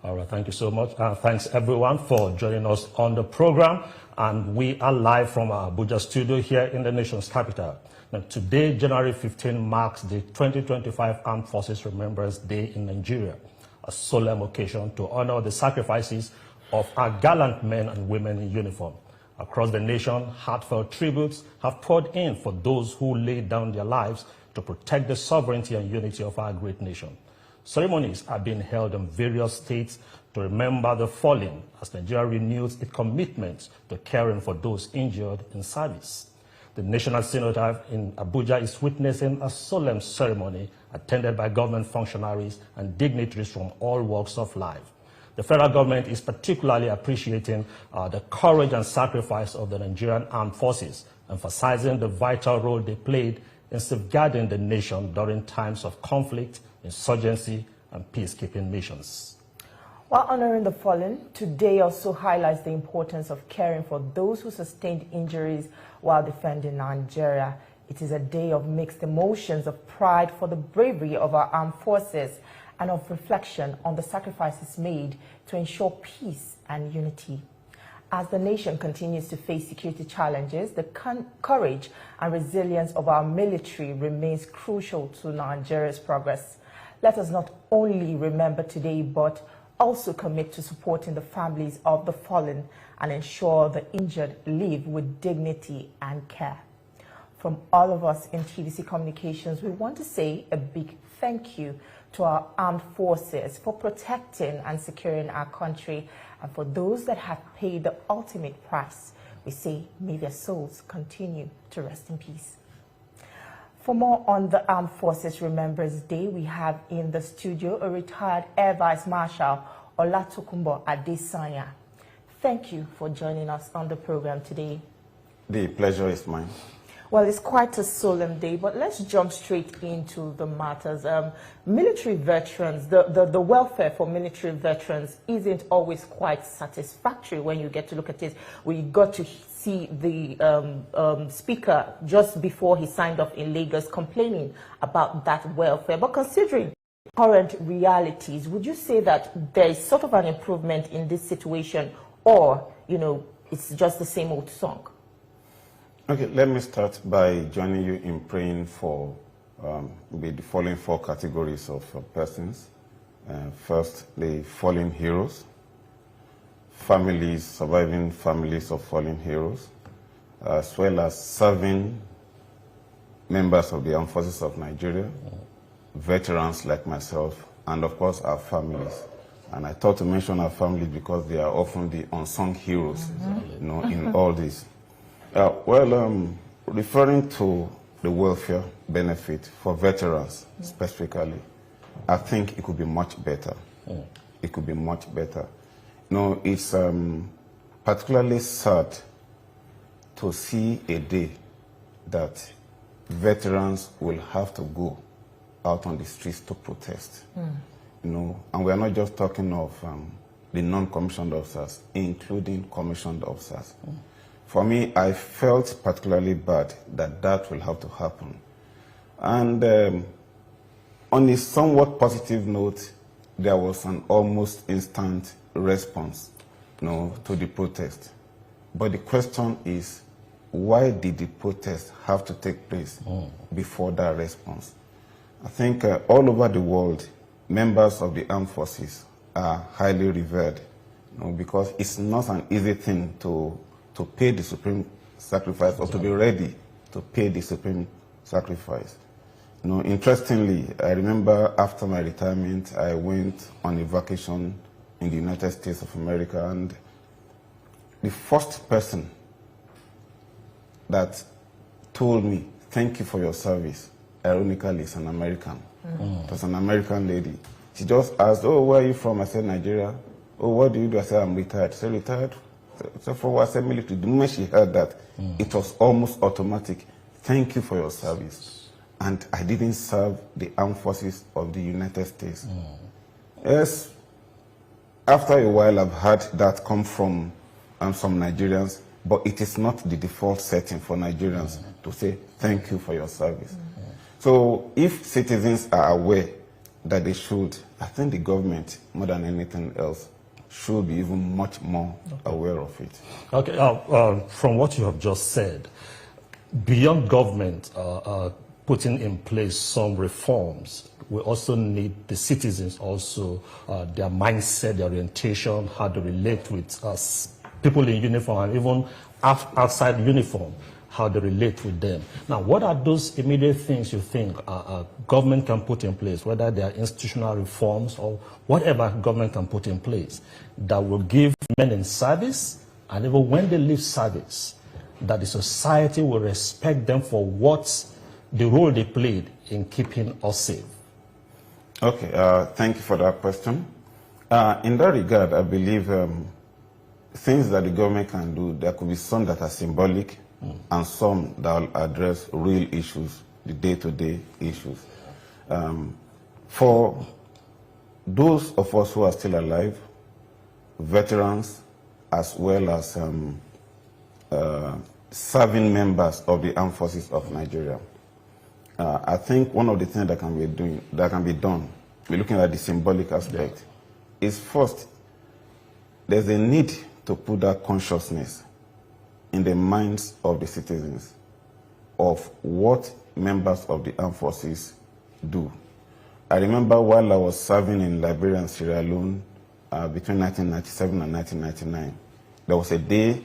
All right, thank you so much. Thanks everyone for joining us on the program. And we are live from our Abuja studio here in the nation's capital. Now, today, January 15, marks the 2025 Armed Forces Remembrance Day in Nigeria, a solemn occasion to honor the sacrifices of our gallant men and women in uniform. Across the nation, heartfelt tributes have poured in for those who laid down their lives to protect the sovereignty and unity of our great nation. Ceremonies are being held in various states to remember the fallen as Nigeria renews its commitment to caring for those injured in service. The National Cenotaph in Abuja is witnessing a solemn ceremony attended by government functionaries and dignitaries from all walks of life. The federal government is particularly appreciating the courage and sacrifice of the Nigerian armed forces, emphasizing the vital role they played in safeguarding the nation during times of conflict, insurgency, and peacekeeping missions. While honoring the fallen, today also highlights the importance of caring for those who sustained injuries while defending Nigeria. It is a day of mixed emotions of pride for the bravery of our armed forces and of reflection on the sacrifices made to ensure peace and unity. As the nation continues to face security challenges, the courage and resilience of our military remains crucial to Nigeria's progress. Let us not only remember today, but also commit to supporting the families of the fallen and ensure the injured live with dignity and care. From all of us in TVC Communications, we want to say a big thank you to our armed forces for protecting and securing our country, and for those that have paid the ultimate price, we say may their souls continue to rest in peace. For more on the Armed Forces Remembrance Day, we have in the studio a retired Air Vice Marshal, Olatokunbo Adesanya. Thank you for joining us on the program today. The pleasure is mine. Well, it's quite a solemn day, but let's jump straight into the matters. Military veterans, the welfare for military veterans isn't always quite satisfactory when you get to look at it. We got to see the speaker just before he signed off in Lagos complaining about that welfare. But considering current realities, would you say that there is sort of an improvement in this situation, or, you know, it's just the same old song? Okay, let me start by joining you in praying for the following four categories of persons. First, the fallen heroes, families, surviving families of fallen heroes, as well as serving members of the Armed Forces of Nigeria, veterans like myself, and of course our families. And I thought to mention our families because they are often the unsung heroes, you know, in all this. Referring to the welfare benefit for veterans specifically, I think it could be much better. It could be much better. You know, it's particularly sad to see a day that veterans will have to go out on the streets to protest. You know, and we are not just talking of the non-commissioned officers, including commissioned officers. For me, I felt particularly bad that that will have to happen. And on a somewhat positive note, there was an almost instant response, you know, to the protest. But the question is, why did the protest have to take place before that response? I think all over the world, members of the armed forces are highly revered, you know, because it's not an easy thing to pay the supreme sacrifice, or to be ready to pay the supreme sacrifice. You know, interestingly, I remember after my retirement, I went on a vacation in the United States of America, and the first person that told me, "Thank you for your service," ironically, is an American. It was an American lady. She just asked, "Oh, where are you from?" I said, "Nigeria." "Oh, what do you do?" I said, "I'm retired." She said, "Retired?" So for what? I said, "Military." The moment she heard that, it was almost automatic. "Thank you for your service." And I didn't serve the armed forces of the United States. Yes, after a while, I've heard that come from some Nigerians, but it is not the default setting for Nigerians to say, "Thank you for your service." So if citizens are aware that they should, I think the government, more than anything else, should be even much more aware of it. Okay, from what you have just said, beyond government putting in place some reforms, we also need the citizens also, their mindset, their orientation, how to relate with us, people in uniform and even outside uniform, how they relate with them. Now, what are those immediate things you think government can put in place, whether they are institutional reforms or whatever government can put in place that will give men in service, and even when they leave service, that the society will respect them for what the role they played in keeping us safe? Okay, thank you for that question. In that regard, I believe things that the government can do, there could be some that are symbolic and some that will address real issues, the day-to-day issues. For those of us who are still alive, veterans, as well as serving members of the armed forces of Nigeria, I think one of the things that can be done, we're looking at the symbolic aspect, is first, there's a need to put that consciousness in the minds of the citizens of what members of the armed forces do. I remember while I was serving in Liberia and Sierra Leone between 1997 and 1999, there was a day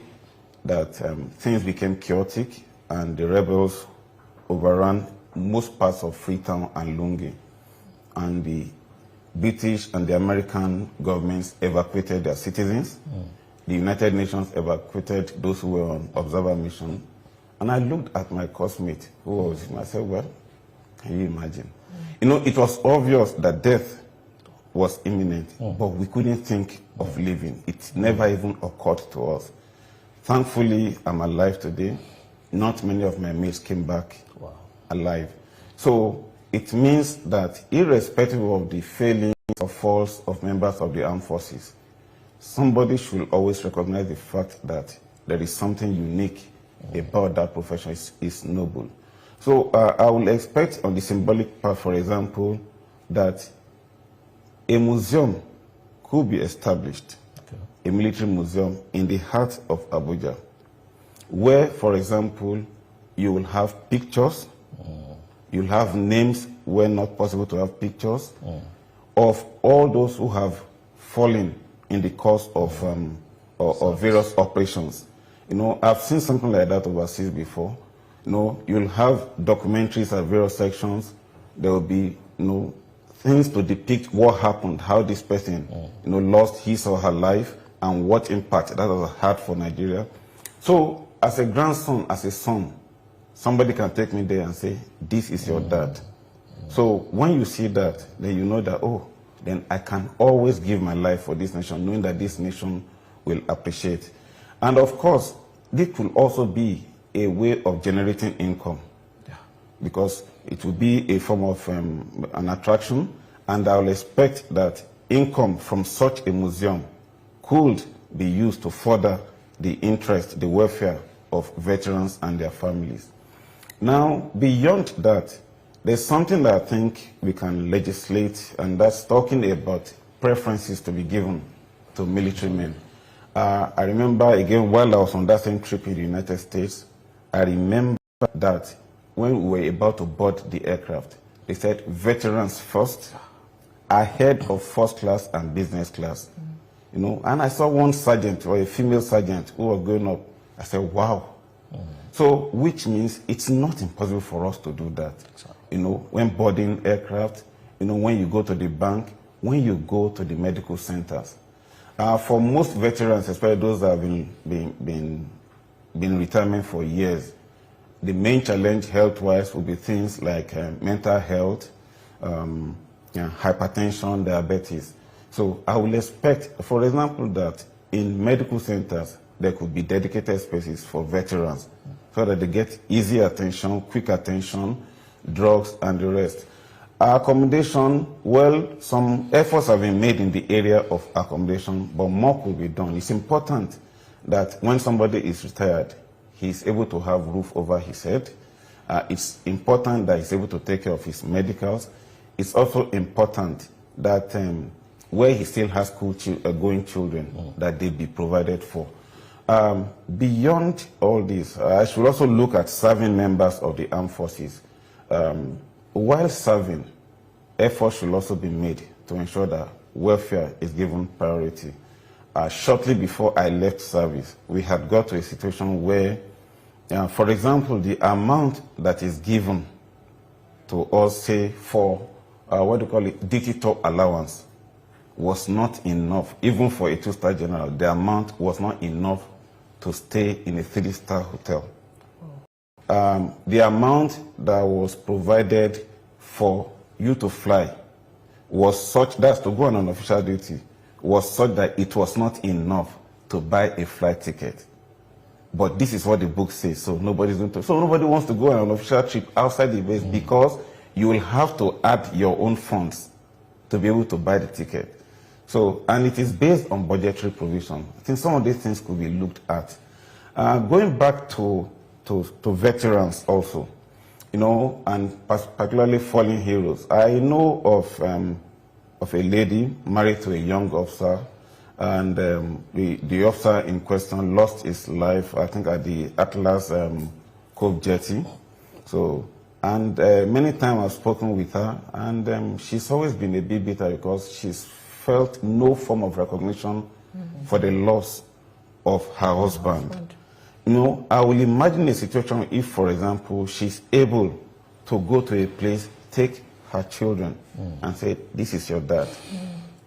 that things became chaotic and the rebels overran most parts of Freetown and Lungi, and the British and the American governments evacuated their citizens. The United Nations evacuated those who were on observer mission. And I looked at my classmate who was with me. I said, well, can you imagine? You know, it was obvious that death was imminent, but we couldn't think of living. It never even occurred to us. Thankfully, I'm alive today. Not many of my mates came back alive. So it means that irrespective of the failings or faults of members of the armed forces, somebody should always recognize the fact that there is something unique about that profession. Is noble. So I will expect on the symbolic part, for example, that a museum could be established, a military museum in the heart of Abuja, where, for example, you will have pictures, you'll have names where not possible to have pictures, of all those who have fallen in the course of various operations. You know, I've seen something like that overseas before. You know, you'll have documentaries at various sections. There will be, you know, things to depict what happened, how this person, you know, lost his or her life, and what impact that has had for Nigeria. So, as a grandson, as a son, somebody can take me there and say, this is your dad. So, when you see that, then you know that, oh, then I can always give my life for this nation, knowing that this nation will appreciate. And of course, this will also be a way of generating income, because it will be a form of an attraction, and I will expect that income from such a museum could be used to further the interest, the welfare of veterans and their families. Now, beyond that, there's something that I think we can legislate, and that's talking about preferences to be given to military men. I remember, again, while I was on that same trip in the United States, I remember that when we were about to board the aircraft, they said veterans first, ahead of first class and business class. You know, and I saw one sergeant, or a female sergeant, who was going up. I said, wow. So, which means it's not impossible for us to do that. You know, when boarding aircraft, you know, when you go to the bank, when you go to the medical centers. For most veterans, especially those that have been in retirement for years, the main challenge health-wise will be things like mental health, hypertension, diabetes. So I will expect, for example, that in medical centers, there could be dedicated spaces for veterans so that they get easy attention, quick attention, drugs, and the rest. Accommodation, well, some efforts have been made in the area of accommodation, but more could be done. It's important that when somebody is retired, he's able to have roof over his head. It's important that he's able to take care of his medicals. it's also important that where he still has going children, that they be provided for. Beyond all this, I should also look at serving members of the armed forces. While serving, efforts should also be made to ensure that welfare is given priority. Shortly before I left service, we had got to a situation where, for example, the amount that is given to us, say, for, duty top allowance, was not enough. Even for a 2-star general, the amount was not enough to stay in a 3-star hotel. The amount that was provided for you to fly was such, that's to go on an official duty, was such that it was not enough to buy a flight ticket. But this is what the book says, so nobody's going to. So nobody wants to go on an official trip outside the base because you will have to add your own funds to be able to buy the ticket. So, and it is based on budgetary provision. I think some of these things could be looked at. Going back to veterans also, you know, and particularly fallen heroes. I know of a lady married to a young officer, and the officer in question lost his life, I think, at the Atlas Cove jetty. So, and many times I've spoken with her, and she's always been a bit bitter because she's felt no form of recognition for the loss of her husband. You know, I will imagine a situation if, for example, she's able to go to a place, take her children, and say, this is your dad.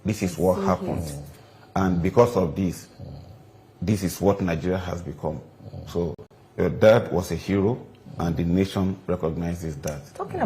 This is what happened. And because of this, this is what Nigeria has become. So your dad was a hero, and the nation recognizes that.